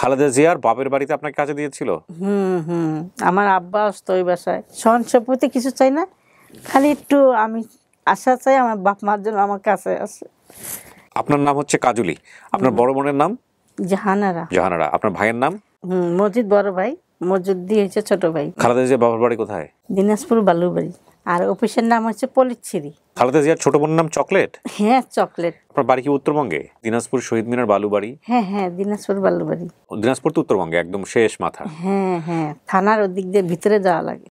খালেদা জিয়ার বাপের বাড়িতে আপনাকে কাজে দিয়েছিল? হুম। আমার আব্বা আসতো ওই বাসায়। সহন সম্পত্তি কিছু চাই না, খালি একটু আমি আশা চাই আমার বাপ মার জন্য আমার কাছে আছে। আপনার নাম হচ্ছে কাজলি, আপনার বড় বোনের নাম? জাহানারা। জাহানারা। আপনার ভাইয়ের নাম? মজিদ বড় ভাই, মজুদ্দি হচ্ছে ছোট ভাই। খালেদা জিয়ার বাপের বাড়ি কোথায়? দিনাজপুর বালুবাড়ি। আর অফিসের নাম হচ্ছে পলিচ্ছিরি। খালেদা জিয়ার ছোট বোনের নাম চকলেট? হ্যাঁ, চকলেট। আপনার বাড়ি কি উত্তরবঙ্গে? দিনাজপুর শহীদ মিনার বালুবাড়ি? হ্যাঁ, দিনাজপুর বালুবাড়ি। দিনাজপুর তো উত্তরবঙ্গে, একদম শেষ মাথা। হ্যাঁ, থানার ওদিক দিয়ে ভিতরে যাওয়া লাগে।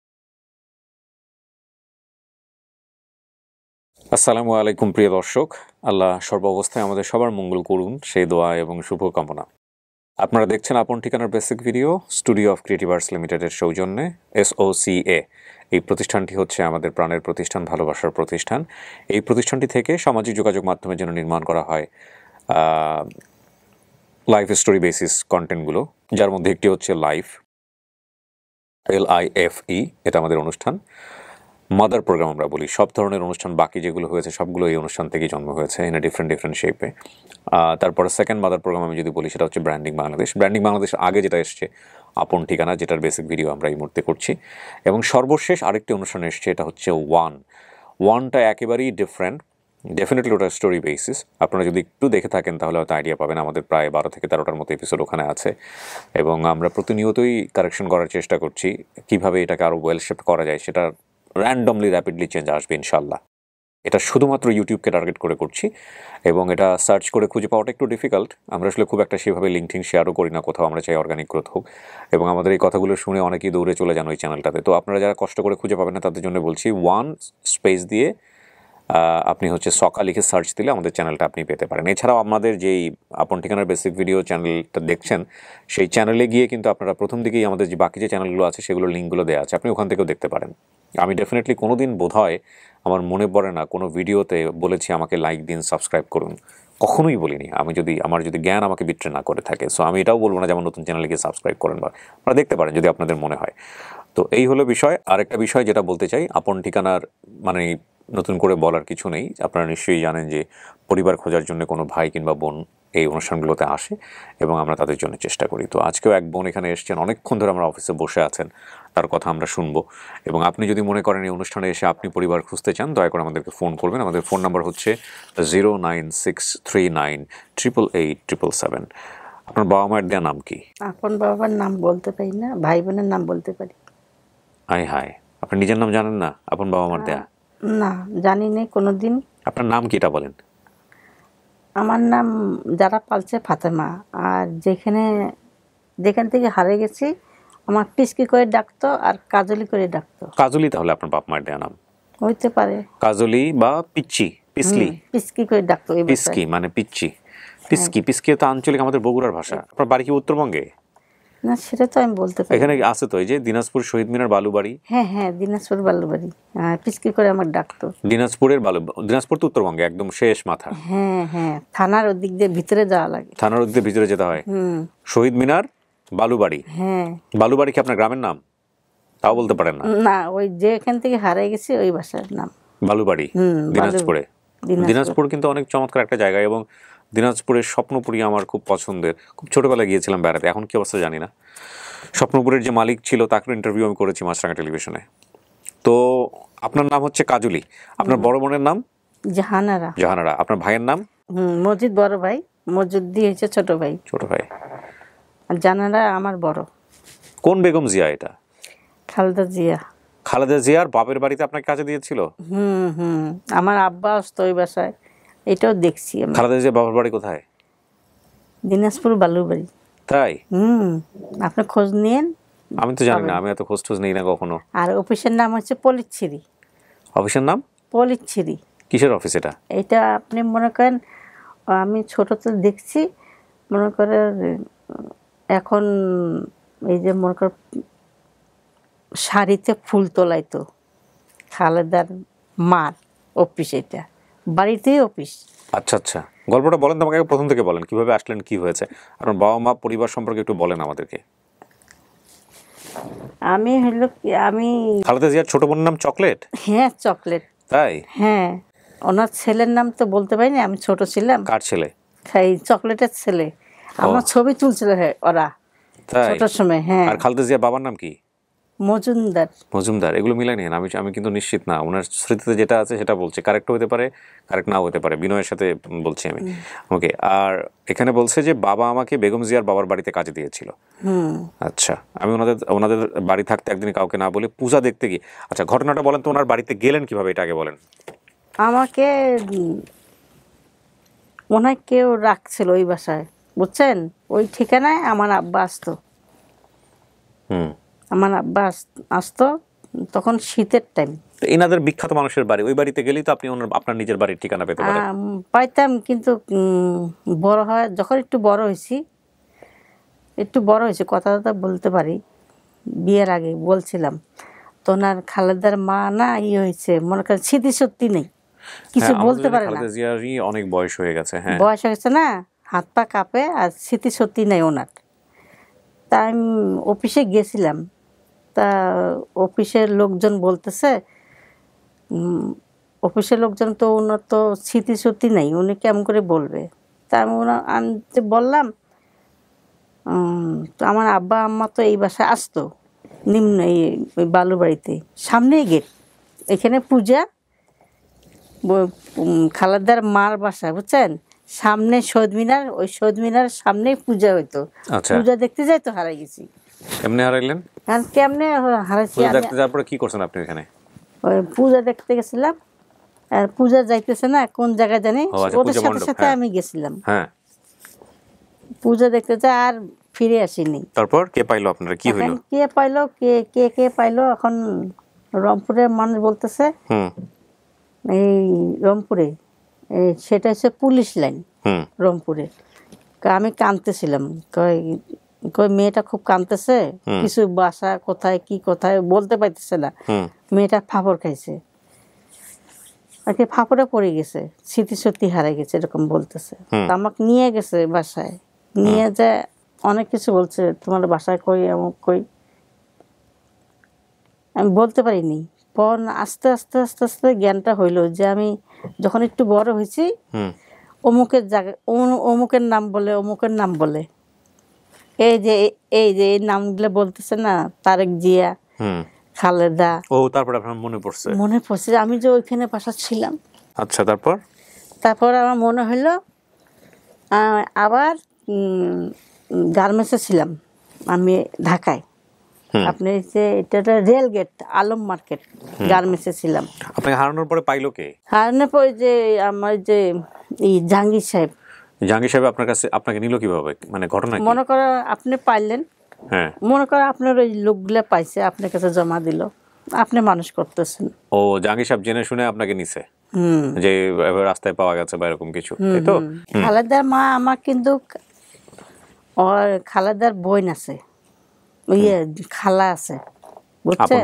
আসসালামু আলাইকুম প্রিয় দর্শক, আল্লাহ সর্বাবস্থায় আমাদের সবার মঙ্গল করুন সেই দোয়া এবং শুভকামনা। আপনারা দেখছেন আপন ঠিকানার basic video, studio of creative arts লিমিটেডের সৌজন্যে। SOCA এই প্রতিষ্ঠানটি হচ্ছে আমাদের প্রাণের প্রতিষ্ঠান, ভালোবাসার প্রতিষ্ঠান। এই প্রতিষ্ঠানটি থেকে সামাজিক যোগাযোগ মাধ্যমের জন্য নির্মাণ করা হয় লাইফ স্টোরি বেসিস কন্টেন্টগুলো, যার মধ্যে একটি হচ্ছে LIFE, এটা আমাদের অনুষ্ঠান। মাদার প্রোগ্রাম আমরা বলি, সব ধরনের অনুষ্ঠান বাকি যেগুলো হয়েছে সবগুলো এই অনুষ্ঠান থেকেই জন্ম হয়েছে, ইন এ ডিফারেন্ট শেপে। তারপরে সেকেন্ড মাদার প্রোগ্রাম আমি যদি বলি, সেটা হচ্ছে ব্র্যান্ডিং বাংলাদেশ। ব্র্যান্ডিং বাংলাদেশ আগে যেটা এসছে আপন ঠিকানা, যেটার বেসিক ভিডিও আমরা এই মুহূর্তে করছি। এবং সর্বশেষ আরেকটি অনুষ্ঠান এসছে, এটা হচ্ছে ওয়ানটা একেবারেই ডিফারেন্ট। ডেফিনেটলি ওটা স্টোরি বেসিস। আপনারা যদি একটু দেখে থাকেন তাহলে হয়তো আইডিয়া পাবেন। আমাদের প্রায় 12 থেকে 13টার মতো এপিসোড ওখানে আছে, এবং আমরা প্রতিনিয়তই কারেকশন করার চেষ্টা করছি কীভাবে এটাকে আরও ওয়েল শেপ করা যায়। সেটা র্যান্ডমলি র্যাপিডলি চেঞ্জ আসবে ইনশাল্লাহ। এটা শুধুমাত্র ইউটিউবকে টার্গেট করে করছি, এবং এটা সার্চ করে খুঁজে পাওয়াটা একটু ডিফিকাল্ট। আমরা আসলে খুব একটা সেভাবে লিঙ্কটিং শেয়ারও করি না কোথাও, আমরা চাই অর্গানিক গ্রোথ হোক। এবং আমাদের এই কথাগুলো শুনে অনেকেই দৌড়ে চলে যান ওই চ্যানেলটাতে। তো আপনারা যারা কষ্ট করে খুঁজে পাবেন না তাদের জন্য বলছি, ওয়ান স্পেস দিয়ে আপনি হচ্ছে সকা লিখে সার্চ দিলে আমাদের চ্যানেলটা আপনি পেতে পারেন। এছাড়াও আমাদের যেই আপন ঠিকানার বেসিক ভিডিও চ্যানেলটা দেখছেন, সেই চ্যানেলে গিয়ে কিন্তু আপনারা প্রথম দিকেই আমাদের যে বাকি যে চ্যানেলগুলো আছে সেগুলোর লিঙ্কগুলো দেওয়া আছে, আপনি ওখান থেকেও দেখতে পারেন। আমি ডেফিনেটলি কোনো দিন বোধহয় আমার মনে পড়ে না কোনো ভিডিওতে বলেছি আমাকে লাইক দিন, সাবস্ক্রাইব করুন, কখনোই বলিনি। আমার যদি জ্ঞান আমাকে বিট্রে না করে থাকে, সো আমি এটাও বলবো না যেমন নতুন চ্যানেলে গিয়ে সাবস্ক্রাইব করেন, বা আপনারা দেখতে পারেন যদি আপনাদের মনে হয়। তো এই হলো বিষয়। আরেকটা বিষয় যেটা বলতে চাই, আপন ঠিকানার মানে নতুন করে বলার কিছু নেই। আপনারা নিশ্চয়ই জানেন যে পরিবার খোঁজার জন্য কোনো ভাই কিংবা বোন এই অনুষ্ঠানগুলোতে আসে, এবং আমরা তাদের জন্য চেষ্টা করি। তো আজকেও এক বোন এখানে এসছেন, অনেকক্ষণ ধরে আমরা অফিসে বসে আছেন, তার কথা আমরা শুনবো। এবং আপনি যদি মনে করেন এই অনুষ্ঠানে এসে আপনি পরিবার খুঁজতে চান, দয়া করে আমাদেরকে ফোন করবেন। আমাদের ফোন নাম্বার হচ্ছে 09639888777। আপনার বাবা মায়ের দেওয়া নাম কি? আপন বাবার নাম বলতে পারি না, ভাই বোনের নাম বলতে পারি। হায়, আপনি নিজের নাম জানেন না? আপন বাবা মার দেয়া না, জানি নেই কোনোদিন। আপনার নাম কি এটা বলেন? আমার নাম যারা পালছে ফাতেমা, আর যেখান থেকে হারিয়ে গেছি আমার পিসকি করে ডাকতো আর কাজলি করে ডাকতো। কাজলি তাহলে আপনার বাপ মায়ের দেয়া নাম হইতে পারে। কাজলি বা পিচ্চি, পিসকি করে ডাকতো। পিসকি মানে পিচ্চি, পিসকি তো আঞ্চলিক আমাদের বগুড়ার ভাষা। আপনার বাড়ি কি উত্তরবঙ্গে? না, সেটা তো আমি বলতে পারি। এখানে আছে তো এই যে দিনাজপুর শহীদ মিনার বালুবাড়ি। হ্যাঁ, দিনাজপুর বালুবাড়ি। পিসকি করে আমার ডাকতো। দিনাজপুর তো উত্তরবঙ্গে, একদম শেষ মাথা। হ্যাঁ, থানার ওদিক দিয়ে ভিতরে যাওয়া লাগে। থানার ওদিক দিয়ে ভিতরে যেতে হয়। শহীদ মিনার বালুবাড়ি। হ্যাঁ। বালুবাড়ি কি আপনার গ্রামের নাম? তাও বলতে পারেন না? না, ওই যেখান থেকে হারিয়ে গেছি ওই বাসার নাম বালুবাড়ি, দিনাজপুরে। দিনাজপুর কিন্তু অনেক চমৎকার একটা জায়গা, এবং দিনাজপুরের স্বপ্নপুরী আমার খুব পছন্দের। খুব ছোটবেলায় গিয়েছিলাম বেড়াতে, এখন কি অবস্থা জানি না। স্বপ্নপুরের যে মালিক ছিল তাকে ইন্টারভিউ আমি করেছি মাছরাঙা টেলিভিশনে। তো আপনার নাম হচ্ছে কাজলি, আপনার বড় বোনের নাম? জাহানারা। আপনার ভাইয়ের নাম? মজিদ বড় ভাই, মজুদ্দি হচ্ছে ছোট ভাই। আর জাহানারা আমার বড়। কোন বেগম জিয়া এটা? খালেদা জিয়া। খালেদা জিয়ার বাপের বাড়িতে আপনাকে কাজে দিয়েছিল? আমার আব্বা আসতো ওই বাসায়, এটাও দেখছি। খালেদা জিয়ার বাপের বাড়ি কোথায়? দিনাজপুর বালুবাড়ি। তাই? আপনি খোঁজ নিয়েন। আমি তো জানি না, আমি এত খোঁজ নেই না কখনো। আর অফিসের নাম হচ্ছে পলিচ্ছিরি। অফিসের নাম পলিচ্ছিরি। কিসের অফিস এটা? এটা আপনি মনে করেন, আমি ছোটতে দেখছি, মনে করেন এখন এই যে মনে করেন শাড়িতে ফুল তোলাইতো, খালেদার মার অফিস, এটা বাড়িতেই অফিস। আচ্ছা, গল্পটা বলেন তো আমাকে, প্রথম থেকে বলেন, কিভাবে আসলেন, কি হয়েছে, আপনার বাবা মা পরিবার সম্পর্কে একটু বলেন আমাদেরকে। আমি খালেদা জিয়ার ছোট বোনের নাম চকলেট? হ্যাঁ, চকলেট। তাই? হ্যাঁ, ওনার ছেলের নাম তো বলতে পারিনি, আমি ছোট ছিলাম। কার ছেলে? চকলেটের ছেলে। আমার ছবি তুলছিল ওরা। তাই? ছোট সময়, হ্যাঁ। আর খালেদা জিয়ার বাবার নাম কি? মজুমদার। মজুমদার। এগুলো মিলাই নিন, আমি কিন্তু নিশ্চিত না, ওনার স্মৃতিতে যেটা আছে সেটা বলছি, কারেক্ট হতে পারে, কারেক্ট নাও হতে পারে, বিনয়ের সাথে বলছি আমি। ওকে। আর এখানে বলছে যে বাবা আমাকে বেগম জিয়ার বাবার বাড়িতে কাজে দিয়েছিল। আচ্ছা, আমি ওনাদের ওনাদের বাড়ি থাকতে একদিন কাউকে না বলে পূজা দেখতে গিয়ে, আচ্ছা ঘটনাটা বলেন তো, ওনার বাড়িতে গেলেন কিভাবে, এটা আগে বলেন। আমাকে মনে হয় কেউ রাখছিল ওই বাসায়, বুঝছেন, ওই ঠিকানায় আমার আব্বা আসতো। হুম। আমার আব্বা আসতো তখন শীতের টাইম। তো এনাদের বিখ্যাত মানুষের বাড়ি, ওই বাড়িতে গেলেই তো আপনি আপনার নিজের বাড়ির ঠিকানা পেতে পারেন। পাইতাম, কিন্তু বড় হয় যখন একটু বড় হয়েছি কথা বলতে পারি, বিয়ের আগে বলছিলাম তো, ওনার খালেদার মা না হয়েছে, মনে করেন স্মৃতি সত্যি নেই, কিছু বলতে পারে না। খালেদা জিয়ারই অনেক বয়স হয়ে গেছে। হ্যাঁ, বয়স হয়ে গেছে না, হাত পা কাঁপে, আর স্মৃতি সত্যি নেই ওনার। তা আমি অফিসে গেছিলাম, তা অফিসের লোকজন বলতেছে, অফিসের লোকজন তো ওনার তো স্মৃতি সত্যি নেই, উনি কেমন করে বলবে। তা আমি বললাম, তো আমার আব্বা আম্মা তো এই বাসায় আসতো, নিম্ন ওই বালুবাড়িতে, সামনেই গেট, এখানে পূজা, খালেদার মার বাসা, বুঝছেন, সামনে শহীদ মিনার, ওই শহীদ মিনার সামনেই পূজা হইতো। পূজা দেখতে যাই তো হারাই গেছি। কেমনে হারাইলেন? কেমনে হারাইছি, দেখতে যাওয়ার পরে কি করছেন আপনি এখানে? ওই পূজা দেখতে গেছিলাম, আর পূজা যাইতেছে না কোন জায়গায় জানি, ওদের সাথে সাথে আমি গেছিলাম। হ্যাঁ, পূজা দেখতে যা, আর ফিরে আসিনি। তারপর কে পাইলো আপনারা, কি হইলো? কে পাইলো, কে পাইলো, এখন রংপুরের মানুষ বলতেছে, এই রংপুরে সেটা হচ্ছে পুলিশ লাইন রংপুরে। আমি কাঁদতেছিলাম, কই মেয়েটা খুব কাঁদতেছে, কিছু বাসা কোথায় কি কোথায় বলতে পারতেছে না, মেয়েটা ফাপড় খাইছে আর কি, ফাপড়ে পড়ে গেছে, স্মৃতি সত্যি হারাই গেছে, এরকম বলতেছে। আমাকে নিয়ে গেছে বাসায়, নিয়ে যায় অনেক কিছু বলছে, তোমার বাসায় কই এমন কই, আমি বলতে পারিনি। পর আস্তে আস্তে আস্তে আস্তে জ্ঞানটা হইলো, যে আমি যখন একটু বড় হয়েছি, অমুকের জায়গা, অমুকের নাম বলে, অমুকের নাম বলে, এই যে এই নামগুলো বলতেছে না, তারেক জিয়া, খালেদা। তারপর আপনার মনে পড়ছে আমি যে ওইখানে বাসা ছিলাম। আচ্ছা, তারপর আমার মনে হইলো, আবার গার্মেন্টসে ছিলাম আমি ঢাকায়, আপনি যে এটা রেল গেট আলম মার্কেট, গার্মেন্টসে ছিলাম। আপনাকে হারানোর পরে পাইলো কে? হারানোর পরে যে আমার যে জাহাঙ্গীর সাহেব আপনার কাছে, আপনাকে নিল কিভাবে, মানে ঘটনা কি? মনে করো আপনি পাইলেন, মনে করো আপনার ওই লোকগুলা পাইছে, আপনার কাছে জমা দিল, আপনি মানুষ করতেছেন। জাহাঙ্গীর সাহেব জেনে শুনে আপনাকে নিছে, যে রাস্তায় পাওয়া গেছে বা এরকম কিছু, তাই তো? খালেদার মা আমার, কিন্তু ওর খালেদার বোন আছে, খালা আছে, বুঝছেন,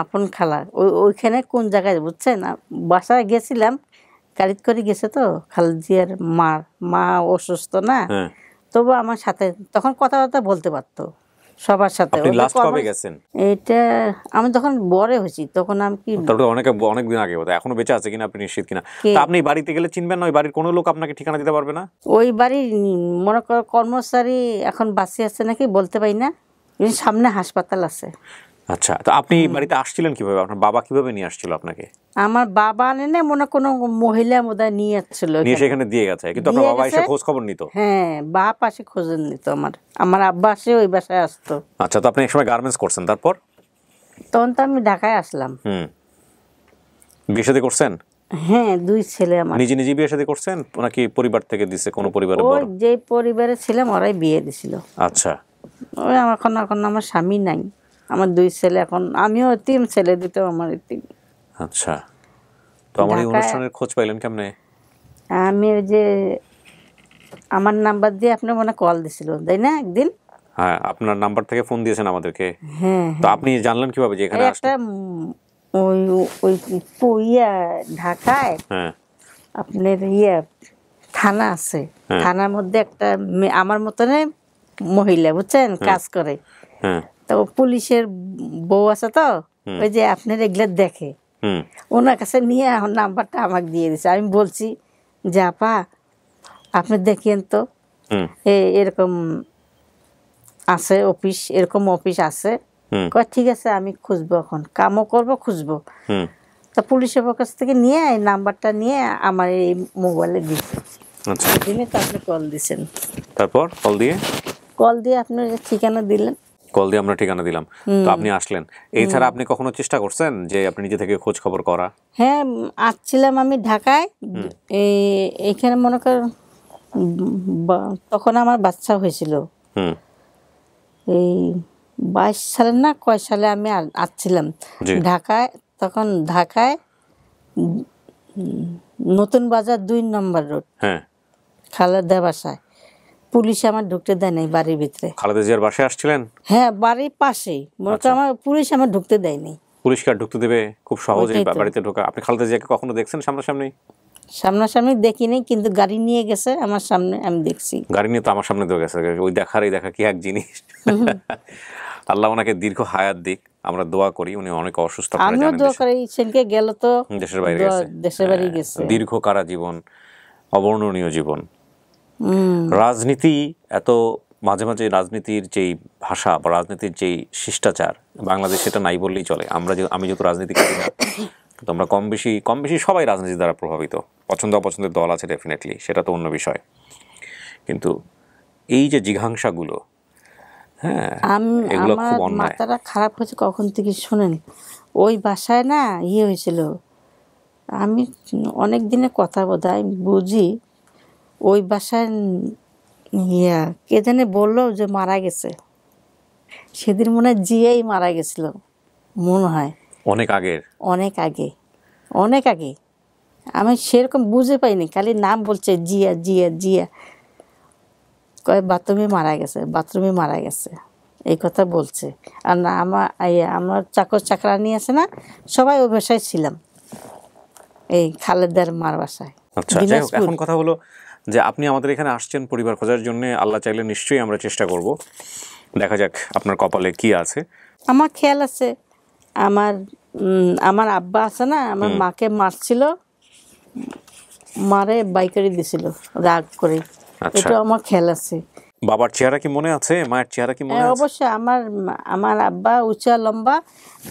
আপন খালা, ওইখানে কোন জায়গায়, বুঝছেন, বাসায় গেছিলাম, গাড়িতে করে গেছে তো, খালেদা জিয়ার মা অসুস্থ না, তবু আমার সাথে তখন কথাবার্তা বলতে পারতো সবার সাথে। এটা আমি যখন বড় হয়েছি, তখন আমি কি অনেকদিন আগে, এখনো বেঁচে আছে কিনা আপনি নিশ্চিত কিনা? আপনি বাড়িতে গেলে চিনবেন না, ওই বাড়ির কোনো লোক আপনাকে ঠিকানা দিতে পারবে না? ওই বাড়ির মনে করো কর্মচারী এখন বাঁচিয়ে আছে নাকি বলতে পারি না, সামনে হাসপাতাল আছে। আচ্ছা, তো আপনি বাড়িতে আসছিলেন কিভাবে? আপনার বাবা কিভাবে নিয়ে আসছিল আপনাকে? আমার বাবা আনে মনে কোনো মহিলা বোধহয় নিয়ে যাচ্ছিল, নিয়ে সেখানে দিয়ে গেছে, কিন্তু আপনার বাবা এসে খোঁজ খবর নিত? হ্যাঁ, বাপ আসে খোঁজ নিত, আমার আব্বা আসে ওই বাসায় আসতো। আচ্ছা, তো আপনি এক সময় গার্মেন্টস করছেন, তারপর? তখন তো আমি ঢাকায় আসলাম। বিয়ে শাদী করছেন? হ্যাঁ, 2 ছেলে আমার। নিজে বিয়ে শাদী করছেন নাকি পরিবার থেকে দিছে? কোন পরিবারে? ওই যে পরিবারে ছিলাম ওরাই বিয়ে দিছিল। আচ্ছা, ওই এখন আমার স্বামী নাই, আমার 2 ছেলে, এখন আমিও এতিম, ছেলে দুটো আমার এতিম। আচ্ছা, তো আমার এই অনুষ্ঠানের খোঁজ পাইলেন কেমনে? আমি ওই যে আমার নাম্বার দিয়ে আপনি মনে কল দিছিল, তাই না, একদিন? হ্যাঁ, আপনার নাম্বার থেকে ফোন দিয়েছেন আমাদেরকে। হ্যাঁ, তো আপনি জানলেন কিভাবে যে এখানে একটা ওই ঢাকায় আপনার থানা আছে, থানার মধ্যে একটা আমার মতন মহিলা, বুঝছেন, কাজ করে, তো পুলিশের বউ আছে তো, ওই যে আপনার এগুলো দেখে, ওনার কাছে নিয়ে আমার নাম্বারটা আমাকে দিয়ে দিছে। আমি বলছি যে আপা আপনি দেখেন তো, এরকম আছে অফিস, এরকম অফিস আছে। কয় ঠিক আছে আমি খুঁজবো, এখন কামও করবো খুঁজবো। তা পুলিশের কাছ থেকে নিয়ে এই নাম্বারটা নিয়ে আমার এই মোবাইলে দিচ্ছে। আচ্ছা, দিনে তো আপনি কল দিছেন, তারপর কল দিয়ে আপনি ঠিকানা দিলেন। আমরা ঠিকানা দিলাম, তো আপনি আসলেন। এছাড়া আপনি কখনো চেষ্টা করছেন যে আপনি নিজে থেকে খোঁজ খবর করা? হ্যাঁ, আসছিলাম আমি ঢাকায়। এইখানে মনে কর তখন আমার বাচ্চা হয়েছিল, এই 22 সালে না কয় সালে আমি আসছিলাম ঢাকায়। তখন ঢাকায় নতুন বাজার 2 নম্বর রোড, খালেদা বাসায় পুলিশ আমার ঢুকতে দেয় নাই বাড়ির ভিতরে। খালেদা জিয়ার বাসায় আসছিলেন? হ্যাঁ, বাড়ির পাশেই মনে কর আমার পুলিশ আমার ঢুকতে দেয়নি। পুলিশ কার ঢুকতে দেবে খুব সহজেই বাড়িতে ঢোকা? আপনি খালেদা জিয়াকে কখনো দেখছেন সামনাসামনি? সামনাসামনি দেখিনি, কিন্তু গাড়ি নিয়ে গেছে আমার সামনে, আমি দেখছি। গাড়ি নিয়ে তো আমার সামনে দিয়ে গেছে, ওই দেখারই দেখা কি এক জিনিস। আল্লাহ ওনাকে দীর্ঘ হায়াত দিক, আমরা দোয়া করি। উনি অনেক অসুস্থ, আমিও দোয়া করি। সেনকে গেল তো দেশের বাইরে গেছে, দেশের বাইরে গেছে। দীর্ঘ কারা জীবন, অবর্ণনীয় জীবন। রাজনীতি এত মাঝে মাঝে রাজনীতির যেই ভাষা বা রাজনীতির যেই শিষ্টাচার বাংলাদেশ, সেটা নাই বললেই চলে। আমি যেহেতু রাজনীতি করি না, তো আমরা কম বেশি সবাই রাজনীতি দ্বারা প্রভাবিত। পছন্দ অপছন্দের দল আছে ডেফিনেটলি, সেটা তো অন্য বিষয়। কিন্তু এই যে জিঘাংসাগুলো, হ্যাঁ, এগুলো খুব অন্যায়। মাথাটা খারাপ হয়েছে কখন থেকে শুনেন। ওই বাসায় না হয়েছিল, আমি অনেক দিনের কথা বোধহয় বুঝি। ওই বাসায় কে জানে বললো যে মারা গেছে, সেদিন মনে হয় জিয়াই মারা গেছিল মনে হয়। অনেক আগে আমি সেরকম বুঝে পাইনি, খালি নাম বলছে জিয়া জিয়া জিয়া। কয় বাথরুমে মারা গেছে এই কথা বলছে। আর না আমার চাকর চাকরানি আছে না, সবাই ওই বাসায় ছিলাম, এই খালেদার মার বাসায়। আচ্ছা, যাই হোক, এখন কথা হলো যে আপনি আমাদের এখানে আসছেন পরিবার খোঁজার জন্য। আল্লাহ চাইলে নিশ্চয়ই আমরা চেষ্টা করব, দেখা যাক আপনার কপালে কি আছে। আমার খেয়াল আছে, আমার আব্বা আছে না, আমার মাকে মারছিল, মারে বাইকারি দিছিল রাগ করে। এটা আমার খেয়াল আছে। বাবার চেহারা কি মনে আছে? মায়ের চেহারা কি মনে আছে? অবশ্যই। আমার আব্বা উঁচা লম্বা,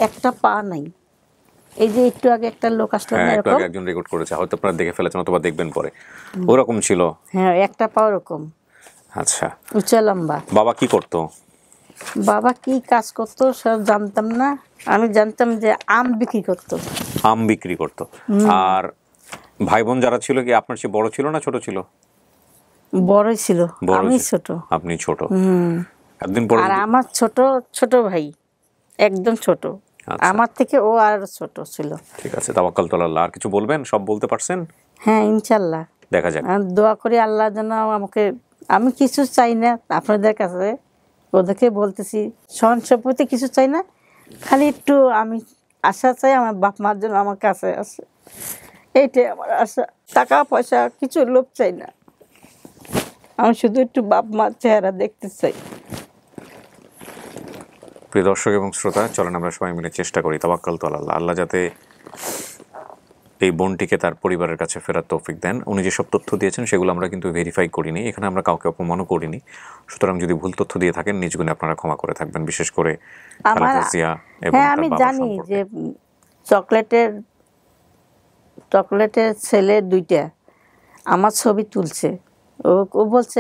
একটা পা নাই। এই যে একটু আগে একটা লোক আসলো না, একটু আগে একজন রেকর্ড করেছে, হয়তো আপনারা দেখে ফেলেছেন অথবা দেখবেন পরে। ওরকম ছিল? হ্যাঁ, একটা পা ওরকম। আচ্ছা, উঁচা লম্বা। বাবা কি করতো? বাবা কি কাজ করতো সব জানতাম না, আমি জানতাম যে আম বিক্রি করতো। আর ভাই বোন যারা ছিল কি আপনার চেয়ে বড় ছিল না ছোট ছিল? বড়ই ছিল, আমি ছোট। আপনি ছোট। একদিন পরে আর আমার ছোট ভাই একদম ছোট, আমার থেকে ও আর ছোট ছিল। ঠিক আছে, তাওয়াক্কাল তো আল্লাহ। আর কিছু বলবেন? সব বলতে পারছেন? হ্যাঁ, ইনশাল্লাহ। দেখা যাক। দোয়া করি আল্লাহ যেন আমাকে, আমি কিছু চাই না আপনাদের কাছে, ওদেরকে বলতেছি, সহন সম্পত্তি কিছু চাই না, খালি একটু আমি আশা চাই আমার বাপ মার জন্য আমার কাছে আছে, এইটাই আমার আশা। টাকা পয়সা কিছু লোভ চাই না, আমি শুধু একটু বাপ মার চেহারা দেখতে চাই। প্রিয় দর্শক এবং শ্রোতা, চলেন আমরা সবাই মিলে চেষ্টা করি, তাওয়াক্কাল তো আল্লাহ, আল্লাহ যাতে এই বোনটিকে তার পরিবারের কাছে ফেরার তৌফিক দেন। উনি যেসব তথ্য দিয়েছেন সেগুলো আমরা কিন্তু ভেরিফাই করিনি, এখানে আমরা কাউকে অপমানও করিনি। সুতরাং যদি ভুল তথ্য দিয়ে থাকেন নিজ গুণে আপনারা ক্ষমা করে থাকবেন, বিশেষ করে খালেদা জিয়া এবং হ্যাঁ, আমি জানি যে চকলেটের ছেলে 2টা আমার ছবি তুলছে। ও বলছে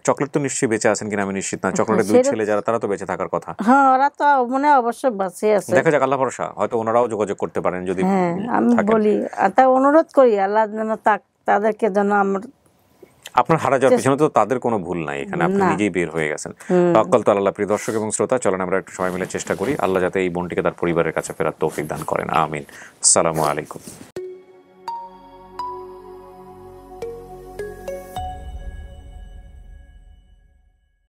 চকলেট তো নিশ্চয়ই বেঁচে আছেন কিনা আমি নিশ্চিত না। চকলেটের 2 ছেলে যারা, তারা তো বেঁচে থাকার কথা। হ্যাঁ, ওরা তো মনে অবশ্য বেঁচে আছে। দেখা যাক, আল্লাহ ভরসা, হয়তো ওনারাও যোগাযোগ করতে পারেন যদি। হ্যাঁ, আমি বলি, তা অনুরোধ করি আল্লাহ যেন তাদেরকে যেন আপনার হারা যাওয়ার পিছনে তো তাদের কোনো ভুল নাই, এখানে আপনি নিজেই বের হয়ে গেছেন। তাওয়াক্কাল তো আল্লাহ। প্রিয় দর্শক এবং শ্রোতা, চলেন আমরা একটু সবাই মিলে চেষ্টা করি আল্লাহ যাতে এই বোনটিকে তার পরিবারের কাছে ফেরার তৌফিক দান করেন। আমিন। আসসালামু আলাইকুম।